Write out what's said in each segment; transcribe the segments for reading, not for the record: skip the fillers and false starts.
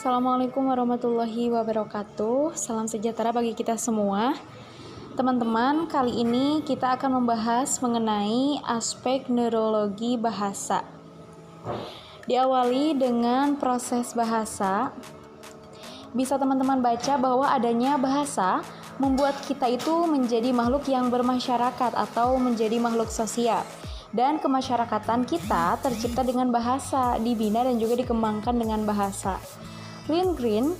Assalamualaikum warahmatullahi wabarakatuh. Salam sejahtera bagi kita semua. Teman-teman, kali ini kita akan membahas mengenai aspek neurologi bahasa. Diawali dengan proses bahasa. Bisa teman-teman baca bahwa adanya bahasa membuat kita itu menjadi makhluk yang bermasyarakat atau menjadi makhluk sosial. Dan kemasyarakatan kita tercipta dengan bahasa, dibina dan juga dikembangkan dengan bahasa. Lindgren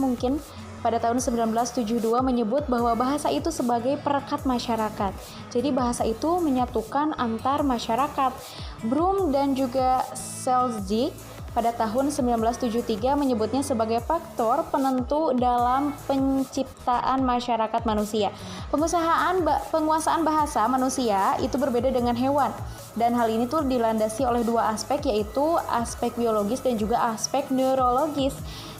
mungkin pada tahun 1972 menyebut bahwa bahasa itu sebagai perekat masyarakat. Jadi bahasa itu menyatukan antar masyarakat. Broom dan juga Selznick pada tahun 1973 menyebutnya sebagai faktor penentu dalam penciptaan masyarakat manusia. Penguasaan bahasa manusia itu berbeda dengan hewan. Dan hal ini tuh dilandasi oleh dua aspek, yaitu aspek biologis dan juga aspek neurologis.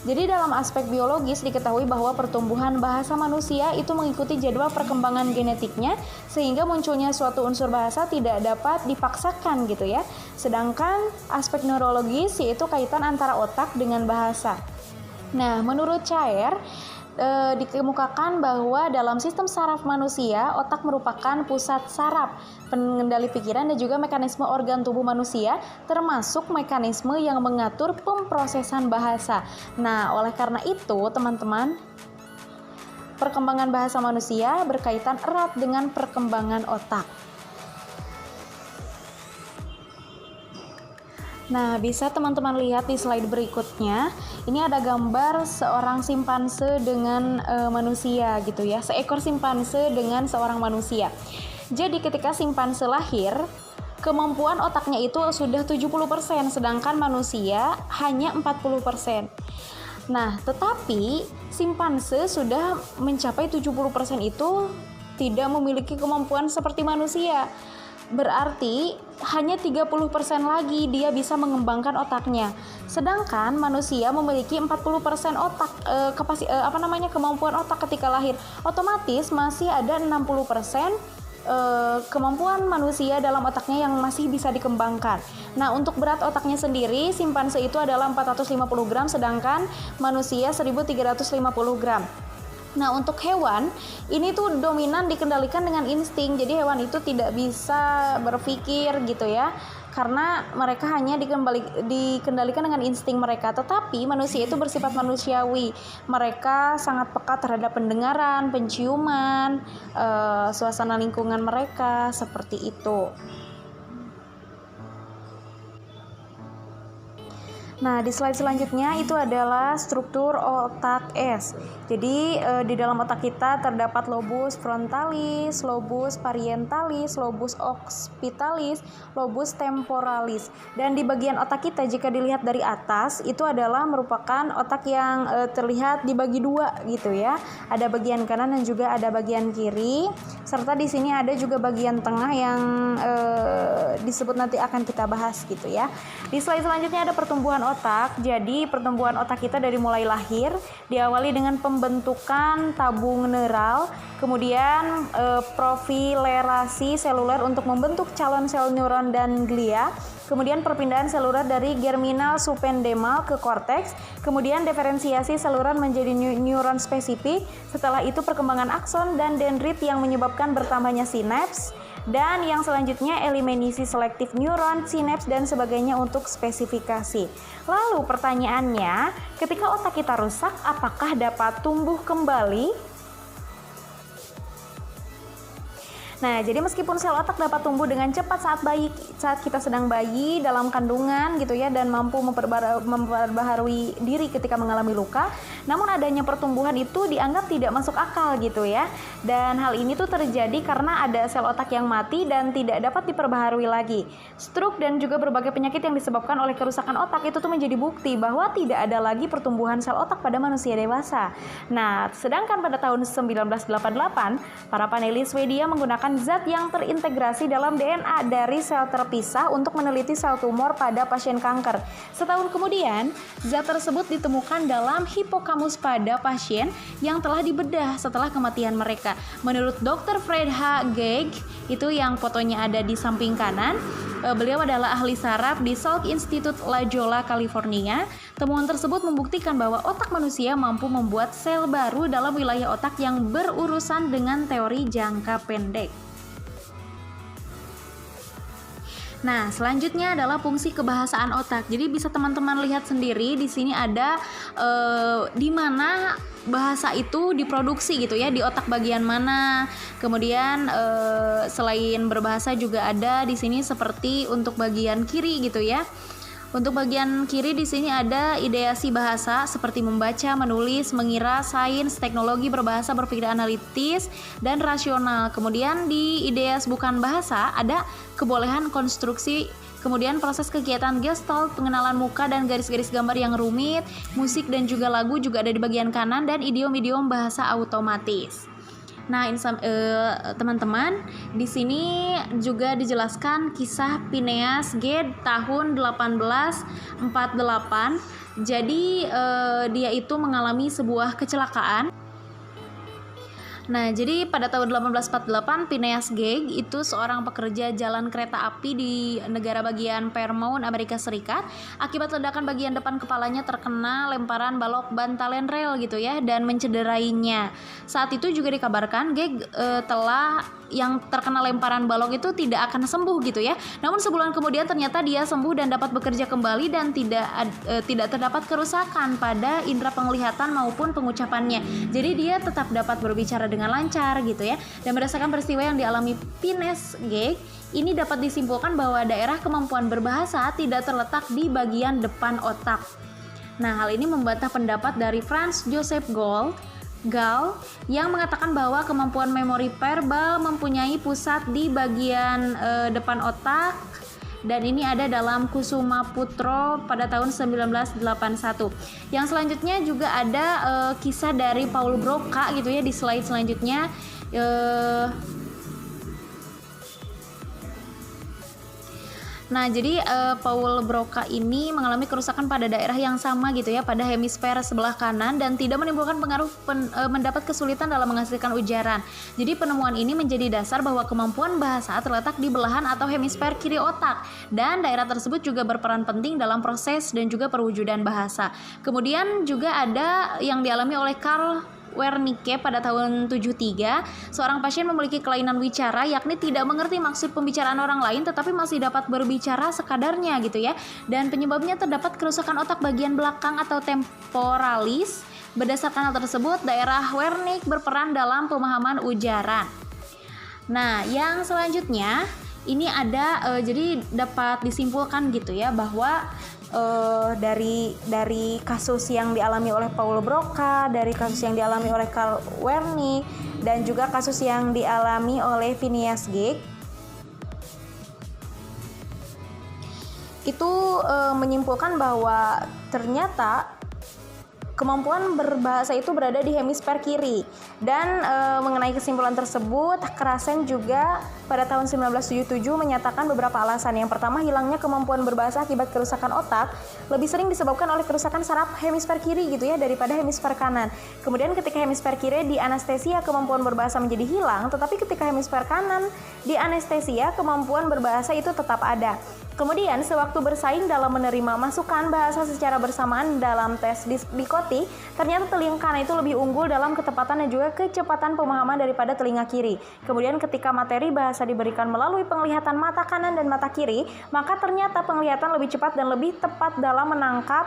Jadi dalam aspek biologis diketahui bahwa pertumbuhan bahasa manusia itu mengikuti jadwal perkembangan genetiknya, sehingga munculnya suatu unsur bahasa tidak dapat dipaksakan gitu ya. Sedangkan aspek neurologis yaitu kaitan antara otak dengan bahasa. Nah, menurut Cair, dikemukakan bahwa dalam sistem saraf manusia, otak merupakan pusat saraf, pengendali pikiran dan juga mekanisme organ tubuh manusia, termasuk mekanisme yang mengatur pemrosesan bahasa. Nah, oleh karena itu, teman-teman, perkembangan bahasa manusia berkaitan erat dengan perkembangan otak. Nah, bisa teman-teman lihat di slide berikutnya. Ini ada gambar seorang simpanse dengan manusia gitu ya. Seekor simpanse dengan seorang manusia. Jadi ketika simpanse lahir, kemampuan otaknya itu sudah 70%, sedangkan manusia hanya 40%. Nah, tetapi simpanse sudah mencapai 70% itu tidak memiliki kemampuan seperti manusia. Berarti hanya 30% lagi dia bisa mengembangkan otaknya. Sedangkan manusia memiliki 40% kemampuan otak ketika lahir. Otomatis masih ada 60% kemampuan manusia dalam otaknya yang masih bisa dikembangkan. Nah, untuk berat otaknya sendiri, simpanse itu adalah 450 gram, sedangkan manusia 1350 gram. Nah, untuk hewan, ini tuh dominan dikendalikan dengan insting. Jadi hewan itu tidak bisa berpikir gitu ya, karena mereka hanya dikendalikan dengan insting mereka. Tetapi manusia itu bersifat manusiawi. Mereka sangat peka terhadap pendengaran, penciuman, suasana lingkungan mereka, seperti itu. Nah, di slide selanjutnya itu adalah struktur otak S. Jadi, di dalam otak kita terdapat lobus frontalis, lobus parientalis, lobus occipitalis, lobus temporalis. Dan di bagian otak kita jika dilihat dari atas itu adalah merupakan otak yang terlihat dibagi dua gitu ya. Ada bagian kanan dan juga ada bagian kiri. Serta di sini ada juga bagian tengah yang disebut nanti akan kita bahas gitu ya. Di slide selanjutnya ada pertumbuhan otak. Jadi pertumbuhan otak kita dari mulai lahir diawali dengan pembentukan tabung neural, kemudian profilerasi seluler untuk membentuk calon sel neuron dan glia, kemudian perpindahan seluler dari germinal subendemal ke korteks, kemudian diferensiasi seluler menjadi neuron spesifik. Setelah itu perkembangan akson dan dendrit yang menyebabkan bertambahnya sinaps. Dan yang selanjutnya eliminasi selektif neuron, sinaps dan sebagainya untuk spesifikasi. Lalu pertanyaannya, ketika otak kita rusak, apakah dapat tumbuh kembali? Nah, jadi meskipun sel otak dapat tumbuh dengan cepat saat kita sedang bayi dalam kandungan gitu ya, dan mampu memperbaharui diri ketika mengalami luka, namun adanya pertumbuhan itu dianggap tidak masuk akal gitu ya. Dan hal ini tuh terjadi karena ada sel otak yang mati dan tidak dapat diperbaharui lagi. Stroke dan juga berbagai penyakit yang disebabkan oleh kerusakan otak itu tuh menjadi bukti bahwa tidak ada lagi pertumbuhan sel otak pada manusia dewasa. Nah, sedangkan pada tahun 1988, para panelis Swedia menggunakan zat yang terintegrasi dalam DNA dari sel terpisah untuk meneliti sel tumor pada pasien kanker. Setahun kemudian, zat tersebut ditemukan dalam hipokamus pada pasien yang telah dibedah setelah kematian mereka. Menurut Dr. Fred H. Gage, itu yang fotonya ada di samping kanan, Beliau adalah ahli saraf di Salk Institute La Jolla, California. Temuan tersebut membuktikan bahwa otak manusia mampu membuat sel baru dalam wilayah otak yang berurusan dengan teori jangka pendek. Nah, selanjutnya adalah fungsi kebahasaan otak. Jadi bisa teman-teman lihat sendiri di sini ada di mana bahasa itu diproduksi gitu ya, di otak bagian mana. Kemudian selain berbahasa juga ada di sini seperti untuk bagian kiri gitu ya. Untuk bagian kiri di sini ada ideasi bahasa seperti membaca, menulis, mengira, sains, teknologi berbahasa, berpikir analitis, dan rasional. Kemudian di ideas bukan bahasa ada kebolehan konstruksi, kemudian proses kegiatan gestalt, pengenalan muka dan garis-garis gambar yang rumit, musik dan juga lagu juga ada di bagian kanan, dan idiom-idiom bahasa otomatis. Nah, ini teman-teman, di sini juga dijelaskan kisah Phineas Gage tahun 1848. Jadi dia itu mengalami sebuah kecelakaan. Nah, jadi pada tahun 1848 Phineas Gage itu seorang pekerja jalan kereta api di negara bagian Vermont, Amerika Serikat. Akibat ledakan bagian depan kepalanya terkena lemparan balok bantalen rel gitu ya, dan mencederainya. Saat itu juga dikabarkan Gage yang terkena lemparan balok itu tidak akan sembuh gitu ya. Namun sebulan kemudian ternyata dia sembuh dan dapat bekerja kembali dan tidak terdapat kerusakan pada indera penglihatan maupun pengucapannya. Jadi dia tetap dapat berbicara dengan lancar gitu ya. Dan berdasarkan peristiwa yang dialami Phineas Gage, ini dapat disimpulkan bahwa daerah kemampuan berbahasa tidak terletak di bagian depan otak. Nah, hal ini membantah pendapat dari Franz Joseph Gall yang mengatakan bahwa kemampuan memori verbal mempunyai pusat di bagian depan otak, dan ini ada dalam Kusumaputro pada tahun 1981. Yang selanjutnya juga ada kisah dari Paul Broca gitu ya di slide selanjutnya. Nah, jadi Paul Broca ini mengalami kerusakan pada daerah yang sama gitu ya, pada hemisfer sebelah kanan, dan tidak menimbulkan pengaruh mendapat kesulitan dalam menghasilkan ujaran. Jadi penemuan ini menjadi dasar bahwa kemampuan bahasa terletak di belahan atau hemisfer kiri otak, dan daerah tersebut juga berperan penting dalam proses dan juga perwujudan bahasa. Kemudian juga ada yang dialami oleh Karl Wernicke pada tahun 73, seorang pasien memiliki kelainan wicara, yakni tidak mengerti maksud pembicaraan orang lain tetapi masih dapat berbicara sekadarnya gitu ya. Dan penyebabnya terdapat kerusakan otak bagian belakang atau temporalis. Berdasarkan hal tersebut, daerah Wernicke berperan dalam pemahaman ujaran. Nah, yang selanjutnya ini ada jadi dapat disimpulkan gitu ya bahwa dari kasus yang dialami oleh Paul Broca, dari kasus yang dialami oleh Karl Wernicke, dan juga kasus yang dialami oleh Phineas Gage, itu menyimpulkan bahwa ternyata kemampuan berbahasa itu berada di hemisfer kiri. Dan mengenai kesimpulan tersebut, Krasen juga pada tahun 1977 menyatakan beberapa alasan. Yang pertama, hilangnya kemampuan berbahasa akibat kerusakan otak lebih sering disebabkan oleh kerusakan saraf hemisfer kiri gitu ya daripada hemisfer kanan. Kemudian ketika hemisfer kiri di anestesia, kemampuan berbahasa menjadi hilang, tetapi ketika hemisfer kanan di anestesia, kemampuan berbahasa itu tetap ada. Kemudian, sewaktu bersaing dalam menerima masukan bahasa secara bersamaan dalam tes Bikotti, ternyata telinga kanan itu lebih unggul dalam ketepatan dan juga kecepatan pemahaman daripada telinga kiri. Kemudian, ketika materi bahasa diberikan melalui penglihatan mata kanan dan mata kiri, maka ternyata penglihatan lebih cepat dan lebih tepat dalam menangkap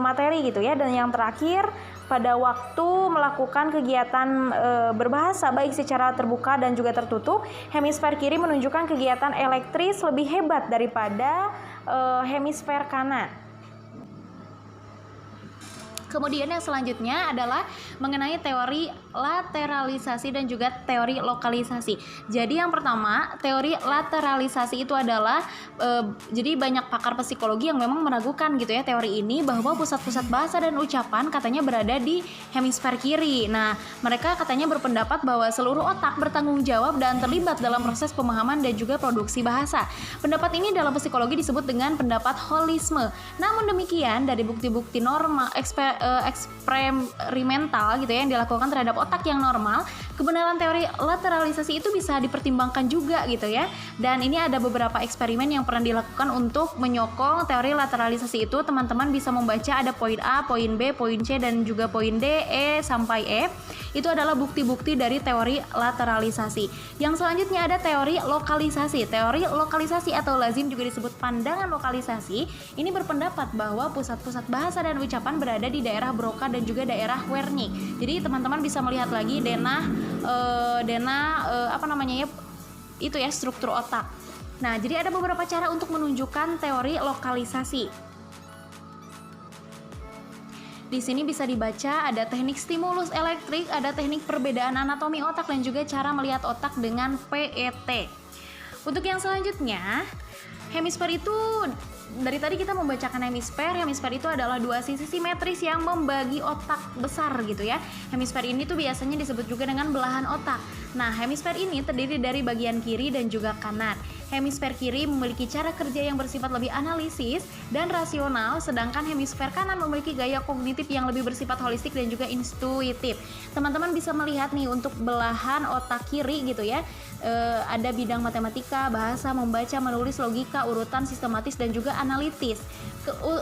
materi gitu ya. Dan yang terakhir, pada waktu melakukan kegiatan berbahasa baik secara terbuka dan juga tertutup, hemisfer kiri menunjukkan kegiatan elektris lebih hebat daripada hemisfer kanan. Kemudian yang selanjutnya adalah mengenai teori lateralisasi dan juga teori lokalisasi. Jadi yang pertama, teori lateralisasi itu adalah jadi banyak pakar psikologi yang memang meragukan gitu ya teori ini, bahwa pusat-pusat bahasa dan ucapan katanya berada di hemisfer kiri. Nah, mereka katanya berpendapat bahwa seluruh otak bertanggung jawab dan terlibat dalam proses pemahaman dan juga produksi bahasa. Pendapat ini dalam psikologi disebut dengan pendapat holisme. Namun demikian, dari bukti-bukti eksperimental gitu ya yang dilakukan terhadap otak otak yang normal, kebenaran teori lateralisasi itu bisa dipertimbangkan juga gitu ya. Dan ini ada beberapa eksperimen yang pernah dilakukan untuk menyokong teori lateralisasi itu. Teman-teman bisa membaca ada poin A, poin B, poin C, dan juga poin D, E, sampai E. Itu adalah bukti-bukti dari teori lateralisasi. Yang selanjutnya ada teori lokalisasi. Teori lokalisasi atau lazim juga disebut pandangan lokalisasi. Ini berpendapat bahwa pusat-pusat bahasa dan ucapan berada di daerah Broca dan juga daerah Wernicke. Jadi teman-teman bisa melihat lagi itu ya struktur otak. Nah, jadi ada beberapa cara untuk menunjukkan teori lokalisasi. Di sini bisa dibaca ada teknik stimulus elektrik, ada teknik perbedaan anatomi otak, dan juga cara melihat otak dengan PET. Untuk yang selanjutnya, hemisfer itu dari tadi kita membacakan hemisfer. Hemisfer itu adalah dua sisi simetris yang membagi otak besar gitu ya. Hemisfer ini tuh biasanya disebut juga dengan belahan otak. Nah, hemisfer ini terdiri dari bagian kiri dan juga kanan. Hemisfer kiri memiliki cara kerja yang bersifat lebih analisis dan rasional, sedangkan hemisfer kanan memiliki gaya kognitif yang lebih bersifat holistik dan juga intuitif. Teman-teman bisa melihat nih untuk belahan otak kiri gitu ya, ada bidang matematika, bahasa, membaca, menulis, logika, urutan, sistematis, dan juga analitis.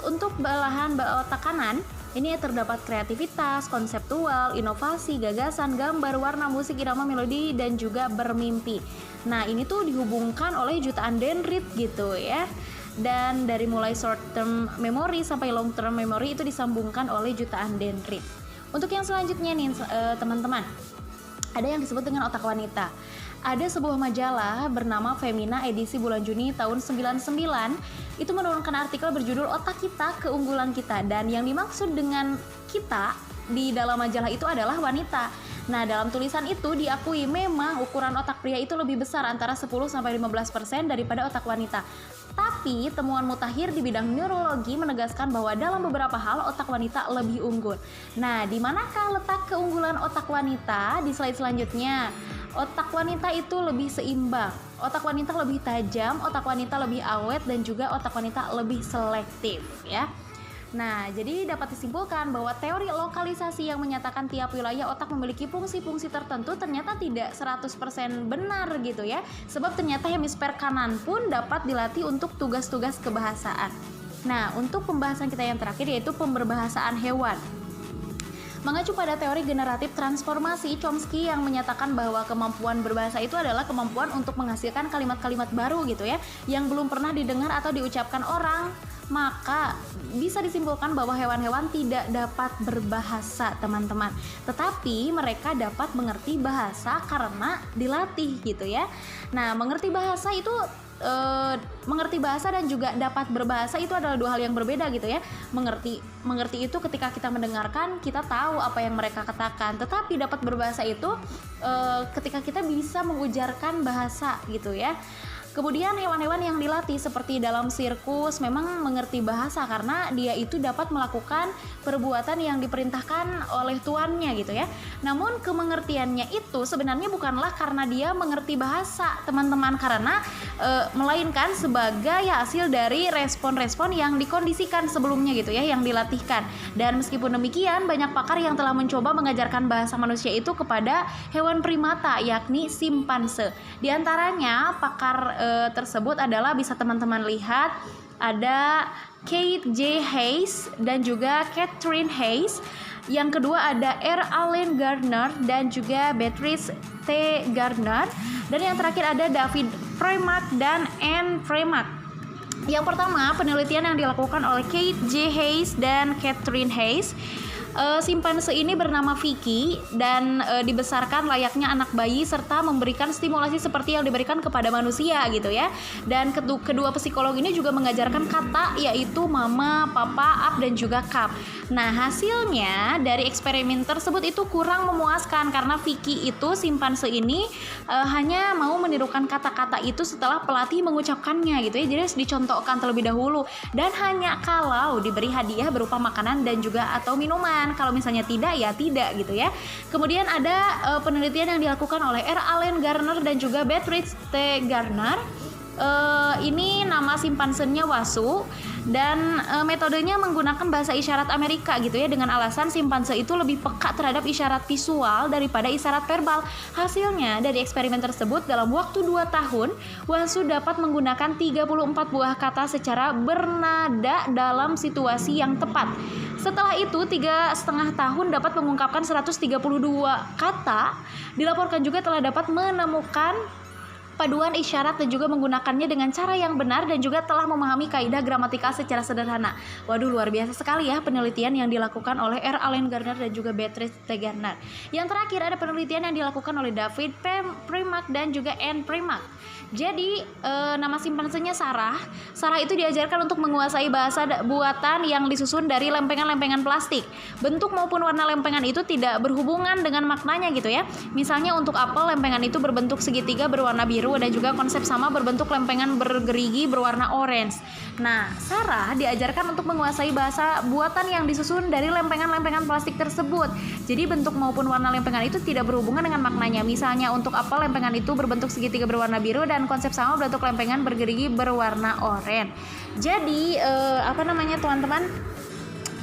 Untuk belahan otak kanan, ini terdapat kreativitas, konseptual, inovasi, gagasan, gambar, warna, musik, irama, melodi, dan juga bermimpi. Nah, ini tuh dihubungkan oleh jutaan dendrit gitu ya. Dan dari mulai short term memory sampai long term memory itu disambungkan oleh jutaan dendrit. Untuk yang selanjutnya nih teman-teman, ada yang disebut dengan otak wanita. Ada sebuah majalah bernama Femina edisi bulan Juni tahun 99 itu menurunkan artikel berjudul Otak Kita, Keunggulan Kita, dan yang dimaksud dengan kita di dalam majalah itu adalah wanita. Nah, dalam tulisan itu diakui memang ukuran otak pria itu lebih besar antara 10-15% daripada otak wanita. Tapi temuan mutakhir di bidang neurologi menegaskan bahwa dalam beberapa hal otak wanita lebih unggul. Nah, di manakah letak keunggulan otak wanita? Di slide selanjutnya. Otak wanita itu lebih seimbang, otak wanita lebih tajam, otak wanita lebih awet, dan juga otak wanita lebih selektif ya. Nah, jadi dapat disimpulkan bahwa teori lokalisasi yang menyatakan tiap wilayah otak memiliki fungsi-fungsi tertentu ternyata tidak 100% benar gitu ya. Sebab ternyata hemisfer kanan pun dapat dilatih untuk tugas-tugas kebahasaan. Nah, untuk pembahasan kita yang terakhir yaitu pemberbahasaan hewan. Mengacu pada teori generatif transformasi, Chomsky yang menyatakan bahwa kemampuan berbahasa itu adalah kemampuan untuk menghasilkan kalimat-kalimat baru gitu ya, yang belum pernah didengar atau diucapkan orang. Maka bisa disimpulkan bahwa hewan-hewan tidak dapat berbahasa, teman-teman. Tetapi mereka dapat mengerti bahasa karena dilatih gitu ya. Nah, mengerti bahasa itu mengerti bahasa dan juga dapat berbahasa itu adalah dua hal yang berbeda gitu ya. Mengerti itu ketika kita mendengarkan, kita tahu apa yang mereka katakan. Tetapi dapat berbahasa itu ketika kita bisa mengujarkan bahasa gitu ya. Kemudian hewan-hewan yang dilatih seperti dalam sirkus memang mengerti bahasa karena dia itu dapat melakukan perbuatan yang diperintahkan oleh tuannya gitu ya. Namun kemengertiannya itu sebenarnya bukanlah karena dia mengerti bahasa, teman-teman, karena melainkan sebagai hasil dari respon-respon yang dikondisikan sebelumnya gitu ya, yang dilatihkan. Dan meskipun demikian, banyak pakar yang telah mencoba mengajarkan bahasa manusia itu kepada hewan primata, yakni simpanse. Di antaranya pakar tersebut adalah bisa teman-teman lihat ada Kate J. Hayes dan juga Catherine Hayes. Yang kedua ada R. Allen Gardner dan juga Beatrice T. Gardner. Dan yang terakhir ada David Premack dan Anne Premack. Yang pertama, penelitian yang dilakukan oleh Kate J. Hayes dan Catherine Hayes. Simpanse ini bernama Vicky dan dibesarkan layaknya anak bayi serta memberikan stimulasi seperti yang diberikan kepada manusia gitu ya. Dan kedua psikolog ini juga mengajarkan kata yaitu mama, papa, up, dan juga cup. Nah, hasilnya dari eksperimen tersebut itu kurang memuaskan karena Vicky itu simpanse ini hanya mau menirukan kata-kata itu setelah pelatih mengucapkannya gitu ya. Jadi harus dicontohkan terlebih dahulu dan hanya kalau diberi hadiah berupa makanan dan juga atau minuman. Kalau misalnya tidak, ya tidak gitu ya. Kemudian ada penelitian yang dilakukan oleh R. Allen Gardner dan juga Beatrice T. Gardner. Ini nama simpansenya Wasu dan metodenya menggunakan bahasa isyarat Amerika gitu ya, dengan alasan simpanse itu lebih peka terhadap isyarat visual daripada isyarat verbal. Hasilnya dari eksperimen tersebut dalam waktu 2 tahun Wasu dapat menggunakan 34 buah kata secara bernada dalam situasi yang tepat. Setelah itu 3,5 tahun dapat mengungkapkan 132 kata. Dilaporkan juga telah dapat menemukan paduan isyarat dan juga menggunakannya dengan cara yang benar dan juga telah memahami kaidah gramatikal secara sederhana. Waduh, luar biasa sekali ya penelitian yang dilakukan oleh R. Allen Gardner dan juga Beatrice T. Gardner. Yang terakhir ada penelitian yang dilakukan oleh David Primack dan juga Anne Primack. Jadi nama simpansenya Sarah. Sarah itu diajarkan untuk menguasai bahasa buatan yang disusun dari lempengan-lempengan plastik. Bentuk maupun warna lempengan itu tidak berhubungan dengan maknanya gitu ya. Misalnya untuk apel, lempengan itu berbentuk segitiga berwarna biru dan juga konsep sama berbentuk lempengan bergerigi berwarna orange. Nah, Sarah diajarkan untuk menguasai bahasa buatan yang disusun dari lempengan-lempengan plastik tersebut. Jadi bentuk maupun warna lempengan itu tidak berhubungan dengan maknanya. Misalnya untuk apel, lempengan itu berbentuk segitiga berwarna biru dan konsep sama berbentuk lempengan bergerigi berwarna oranye. Jadi teman-teman,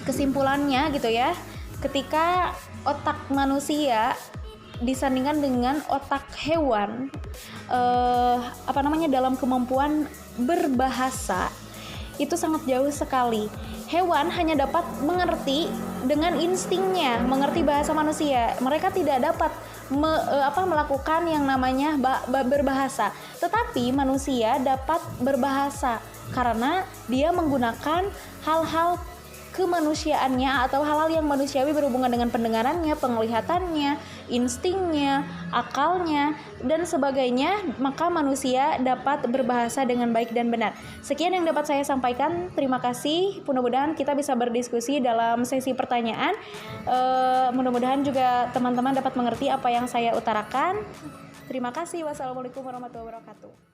kesimpulannya gitu ya, ketika otak manusia disandingkan dengan otak hewan dalam kemampuan berbahasa itu sangat jauh sekali. Hewan hanya dapat mengerti dengan instingnya, mengerti bahasa manusia. Mereka tidak dapat melakukan yang namanya berbahasa. Tetapi manusia dapat berbahasa karena dia menggunakan hal-hal kemanusiaannya atau hal-hal yang manusiawi berhubungan dengan pendengarannya, penglihatannya, instingnya, akalnya, dan sebagainya. Maka manusia dapat berbahasa dengan baik dan benar. Sekian yang dapat saya sampaikan. Terima kasih. Mudah-mudahan kita bisa berdiskusi dalam sesi pertanyaan. Mudah-mudahan juga teman-teman dapat mengerti apa yang saya utarakan. Terima kasih. Wassalamualaikum warahmatullahi wabarakatuh.